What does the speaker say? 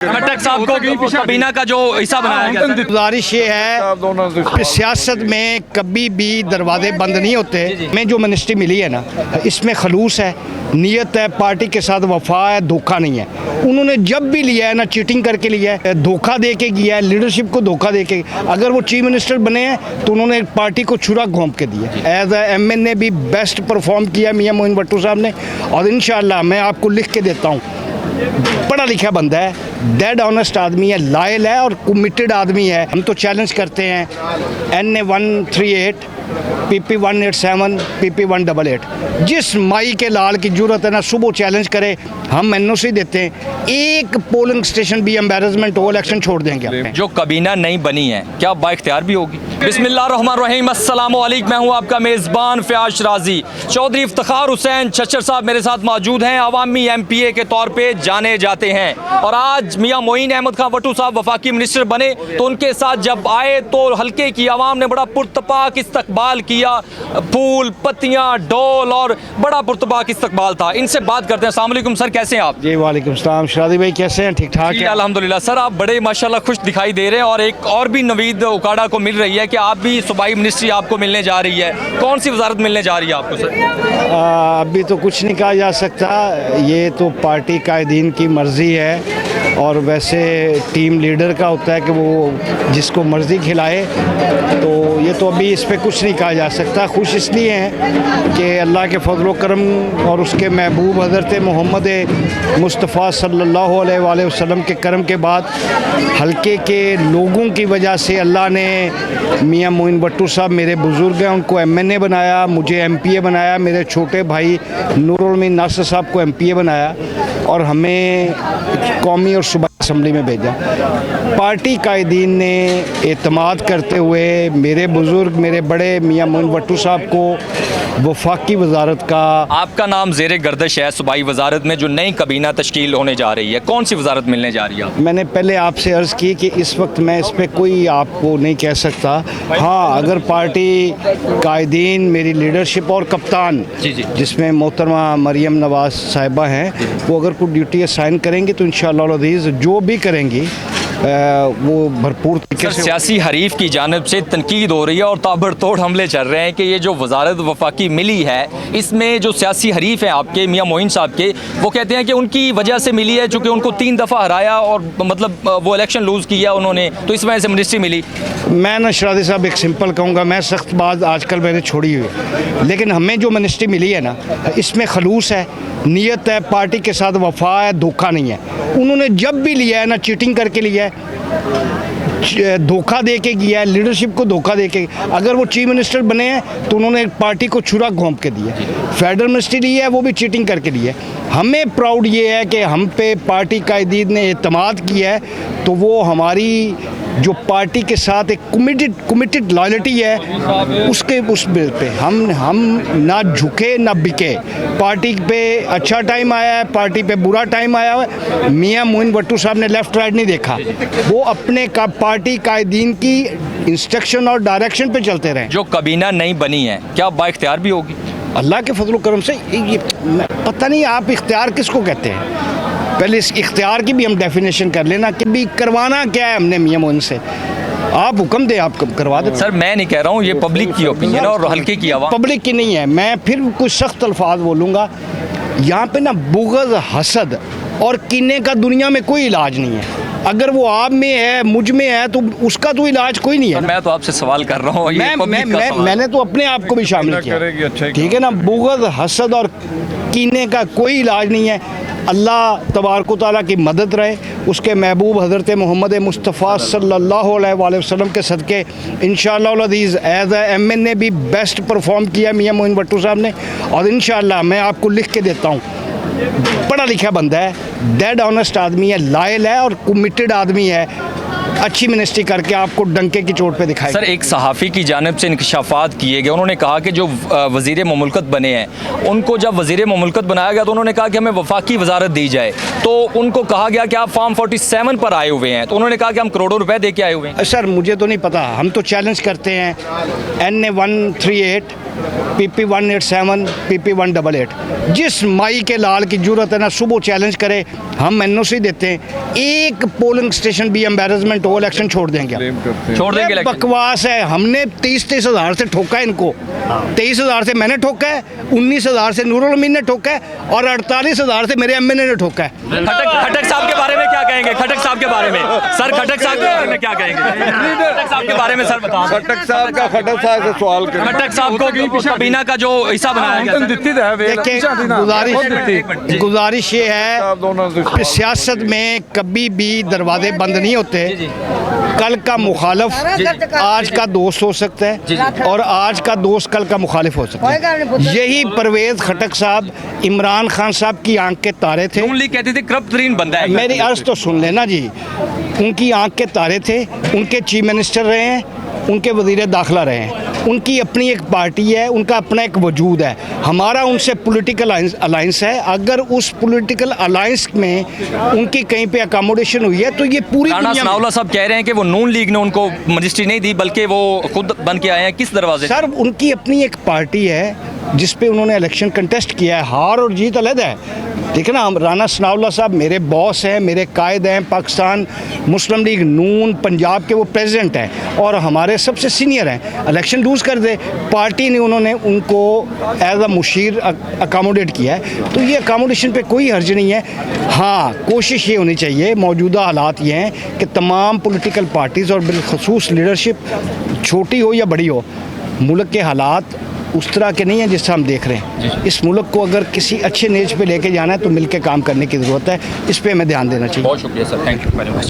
खट्टक साहब को कबीना का जो हिस्सा बनाया गया था। गुजारिश ये है कि सियासत में कभी भी दरवाजे बंद नहीं होते। हमें जो मिनिस्ट्री मिली है ना, इसमें खलूस है, नीयत है, पार्टी के साथ वफा है, धोखा नहीं है। उन्होंने जब भी लिया है ना चीटिंग करके लिया है, धोखा दे के किया है, लीडरशिप को धोखा दे के। अगर वो चीफ मिनिस्टर बने हैं तो उन्होंने पार्टी को छुरा घोंप के दिया। एज एम ने भी बेस्ट परफॉर्म किया मियां मोइन भट्टू साहब ने, और इंशाल्लाह मैं आपको लिख के देता हूँ, पढ़ा लिखा बंदा है, डेड ऑनेस्ट आदमी है, लायल है और कमिटेड आदमी है। हम तो चैलेंज करते हैं NA 138 PP 187 PP 188, जिस माई के लाल की जरूरत है ना सुबह चैलेंज करे, हम NOC देते हैं। एक पोलिंग स्टेशन भी एम्बैरेसमेंट हो, इलेक्शन छोड़ देंगे। जो कबीना नई बनी है क्या बाइख्तियार भी होगी? बिस्मिल्लाहिर्रहमानिर्रहीम, अस्सलाम वालेकुम। मैं हूँ आपका मेज़बान फ़याज़ शराजी। चौधरी इफ्तिखार हुसैन छच्चर साहब मेरे साथ मौजूद हैं, अवामी MPA के तौर पे जाने जाते हैं। और आज मियाँ मोइन अहमद खां भट्टू साहब वफाकी मिनिस्टर बने तो उनके साथ जब आए तो हल्के की आवाम ने बड़ा पुरतपाक इस्तकबाल किया, फूल पत्तियाँ डोल और बड़ा पुरतपाक इस्तकबाल था। इनसे बात करते हैं। अस्सलाम वालेकुम सर, कैसे हैं आप? जी वालेकुम सलाम। शरादी भाई कैसे हैं? ठीक ठाक है अल्हम्दुलिल्लाह। सर आप बड़े माशाल्लाह खुश दिखाई दे रहे हैं और एक और भी नवीद उकाड़ा को मिल रही है कि आप भी सूबाई मिनिस्ट्री आपको मिलने जा रही है। कौन सी वजारत मिलने जा रही है आपको सर? अभी तो कुछ नहीं कहा जा सकता, ये तो पार्टी कायदीन की मर्ज़ी है। और वैसे टीम लीडर का होता है कि वो जिसको मर्ज़ी खिलाए, तो ये तो अभी इस पर कुछ नहीं कहा जा सकता। खुश इसलिए हैं कि अल्लाह के फजल करम और उसके महबूब हज़रत मोहम्मद मुस्तफ़ा सल्लल्लाहु अलैहि वसल्लम के करम के बाद हल्के के लोगों की वजह से अल्लाह ने मियां मोइन भट्टू साहब मेरे बुज़ुर्ग हैं, उनको MNA बनाया, मुझे MPA बनाया, मेरे छोटे भाई नूरुल अमीन नासिर साहब को MPA बनाया और हमें कौमी और सूबाई असम्बली में भेजा। पार्टी कायदीन ने एतमाद करते हुए मेरे बुज़ुर्ग, मेरे बड़े मियां मोइन भट्टू साहब को वफाकी वजारत का। आपका नाम ज़ेरे गर्दिश है सूबाई वजारत में जो नई कबीना तश्कील होने जा रही है, कौन सी वजारत मिलने जा रही है? मैंने पहले आपसे अर्ज़ की कि इस वक्त मैं इस पर कोई आपको नहीं कह सकता। हाँ, अगर पार्टी कायदीन, मेरी लीडरशिप और कप्तान जिसमें मोहतरमा मरियम नवाज़ साहिबा हैं, वो अगर कोई ड्यूटी असाइन करेंगे तो इंशाअल्लाह अज़ीज़ जो भी करेंगी वो भरपूर तरीके से। सियासी हरीफ की जानिब से तनकीद हो रही है और ताबड़तोड़ हमले चल रहे हैं कि ये जो वजारत वफाकी मिली है, इसमें जो सियासी हरीफ हैं आपके मियां मोइन साहब के, वो कहते हैं कि उनकी वजह से मिली है, चूँकि उनको 3 दफ़ा हराया और मतलब वो इलेक्शन लूज़ किया उन्होंने, तो इस वजह से मिनिस्ट्री मिली। मैं ना शरादी साहब एक सिंपल कहूँगा, मैं सख्त बात आजकल मैंने छोड़ी हुई है, लेकिन हमें जो मिनिस्ट्री मिली है ना, इसमें खलूस है, नीयत है, पार्टी के साथ वफा है, धोखा नहीं है। उन्होंने जब भी लिया है ना चीटिंग करके लिया है, धोखा दे के किया है, लीडरशिप को धोखा दे के। अगर वो चीफ मिनिस्टर बने हैं तो उन्होंने पार्टी को छुरा घोंप के दिया। फेडरल मिनिस्ट्री ली है वो भी चीटिंग करके ली है। हमें प्राउड ये है कि हम पे पार्टी कायदीन ने एतमाद किया है, तो वो हमारी जो पार्टी के साथ एक कमिटेड लॉयल्टी है, उसके उस बिल पे हम ना झुके ना बिके। पार्टी पे अच्छा टाइम आया है, पार्टी पे बुरा टाइम आया है, मियां मोइन भट्टू साहब ने लेफ्ट राइट नहीं देखा, वो अपने का पार्टी कायदीन की इंस्ट्रक्शन और डायरेक्शन पे चलते रहे। जो कबीना नई बनी है क्या बाइख्तियार भी होगी? अल्लाह के फजल करम से ये पता नहीं आप इख्तियार किसको कहते हैं, पहले इस इख्तियार की भी हम डेफिनेशन कर लेना कि भी करवाना क्या है हमने मियां मोइन से। आप हुक्म दे, आप करवा दे। सर मैं नहीं कह रहा हूँ, ये पब्लिक की ओपिनियन और हल्के की आवाज़ पब्लिक की नहीं है। मैं फिर कुछ सख्त अल्फाज बोलूँगा, यहाँ पे ना बुग़्ज़, हसद और कीने का दुनिया में कोई इलाज नहीं है। अगर वो आप में है, मुझ में है, तो उसका तो इलाज कोई नहीं है। मैं तो आपसे सवाल कर रहा हूँ, मैंने तो अपने आप को भी शामिल किया, ठीक है ना। बुग़्ज़, हसद और कीने का कोई इलाज नहीं है। अल्लाह तबारक व तआला की मदद रहे, उसके महबूब हज़रत मोहम्मद मुस्तफ़ा सल्लल्लाहु अलैहि वसल्लम के सदक़े इंशाअल्लाह अज़ीज़ एज MNA भी बेस्ट परफॉर्म किया मियां मोइन भट्टू साहब ने। और इंशाअल्लाह मैं आपको लिख के देता हूँ, पढ़ा लिखा बंदा है, डेड ऑनेस्ट आदमी है, लायल है और कमिटेड आदमी है। अच्छी मिनिस्ट्री करके आपको डंके की चोट पे दिखाएगा। सर, एक सहाफ़ी की जानिब से इंकशाफात किए गए, उन्होंने कहा कि जो वज़ीर मुमलकत बने हैं उनको जब वज़ीर मुमलकत बनाया गया तो उन्होंने कहा कि हमें वफाकी वजारत दी जाए, तो उनको कहा गया कि आप फॉर्म 47 पर आए हुए हैं, तो उन्होंने कहा कि हम करोड़ों रुपए दे के आए हुए हैं। सर मुझे तो नहीं पता, हम तो चैलेंज करते हैं NA 138 PP 187 PP 188, जिस माई के लाल की जरूरत है ना सुबह चैलेंज करे, हम NOC देते हैं। एक पोलिंग स्टेशन भी एम्बेरसमेंट हो इलेक्शन छोड़ देंगे, छोड़ देंगे ये इलेक्शन। बकवास है। हमने 23 हज़ार से ठोका है इनको, 23 हज़ार से मैंने ठोका है, 19 हज़ार से नूरुल अमीन ने ठोका है और 48 हज़ार से मेरे MNA ने ठोका है। खटक साहब के बारे में क्या कहेंगे? खटक साहब के बारे में सर, खटक साहब के बारे में क्या कहेंगे? खटक साहब के बारे में सर बताओ। खटक साहब से सवाल करें। खटक साहब को काबीना का जो हिस्सा बनाया गया, देखिए गुजारिश ये है कि सियासत में कभी भी दरवाजे बंद नहीं होते। कल का मुखालिफ आज का दोस्त हो सकता है और आज का दोस्त कल का मुखालिफ हो सकता है। यही परवेज खटक साहब इमरान खान साहब की आंख के तारे थे। नून लीग कहती थी करप्ट तरीन बंदा है। मेरी अर्ज तो सुन लेना जी, उनकी आंख के तारे थे, उनके चीफ मिनिस्टर रहे हैं, उनके वजीर दाखिला रहे हैं, उनकी अपनी एक पार्टी है, उनका अपना एक वजूद है। हमारा उनसे पॉलिटिकल अलायंस है। अगर उस पॉलिटिकल अलायंस में उनकी कहीं पे अकोमोडेशन हुई है तो ये पूरी राणा दुनिया में- सनाउल्लाह साहब कह रहे हैं कि वो नून लीग ने उनको मजिस्ट्री नहीं दी, बल्कि वो खुद बन के आए हैं। किस दरवाजे? सर उनकी अपनी एक पार्टी है जिस पे उन्होंने इलेक्शन कंटेस्ट किया है। हार और जीत अलग है, ठीक है ना। हम राणा सनाउल्लाह साहब मेरे बॉस हैं, मेरे कायद हैं, पाकिस्तान मुस्लिम लीग नून पंजाब के वो प्रेसिडेंट हैं और हमारे सबसे सीनियर हैं। इलेक्शन लूज़ कर दे, पार्टी ने उन्होंने उनको एज अ मुशीर अकोमोडेट किया है, तो ये अकोमोडेशन पे कोई हर्ज नहीं है। हाँ, कोशिश ये होनी चाहिए, मौजूदा हालात ये हैं कि तमाम पॉलिटिकल पार्टीज़ और बिलखसूस लीडरशिप छोटी हो या बड़ी हो, मुल्क के हालात उस तरह के नहीं हैं जिससे हम देख रहे हैं। इस मुल्क को अगर किसी अच्छे नेज पे लेके जाना है तो मिलके काम करने की ज़रूरत है। इस पे हमें ध्यान देना चाहिए। बहुत शुक्रिया sir, thank you very much.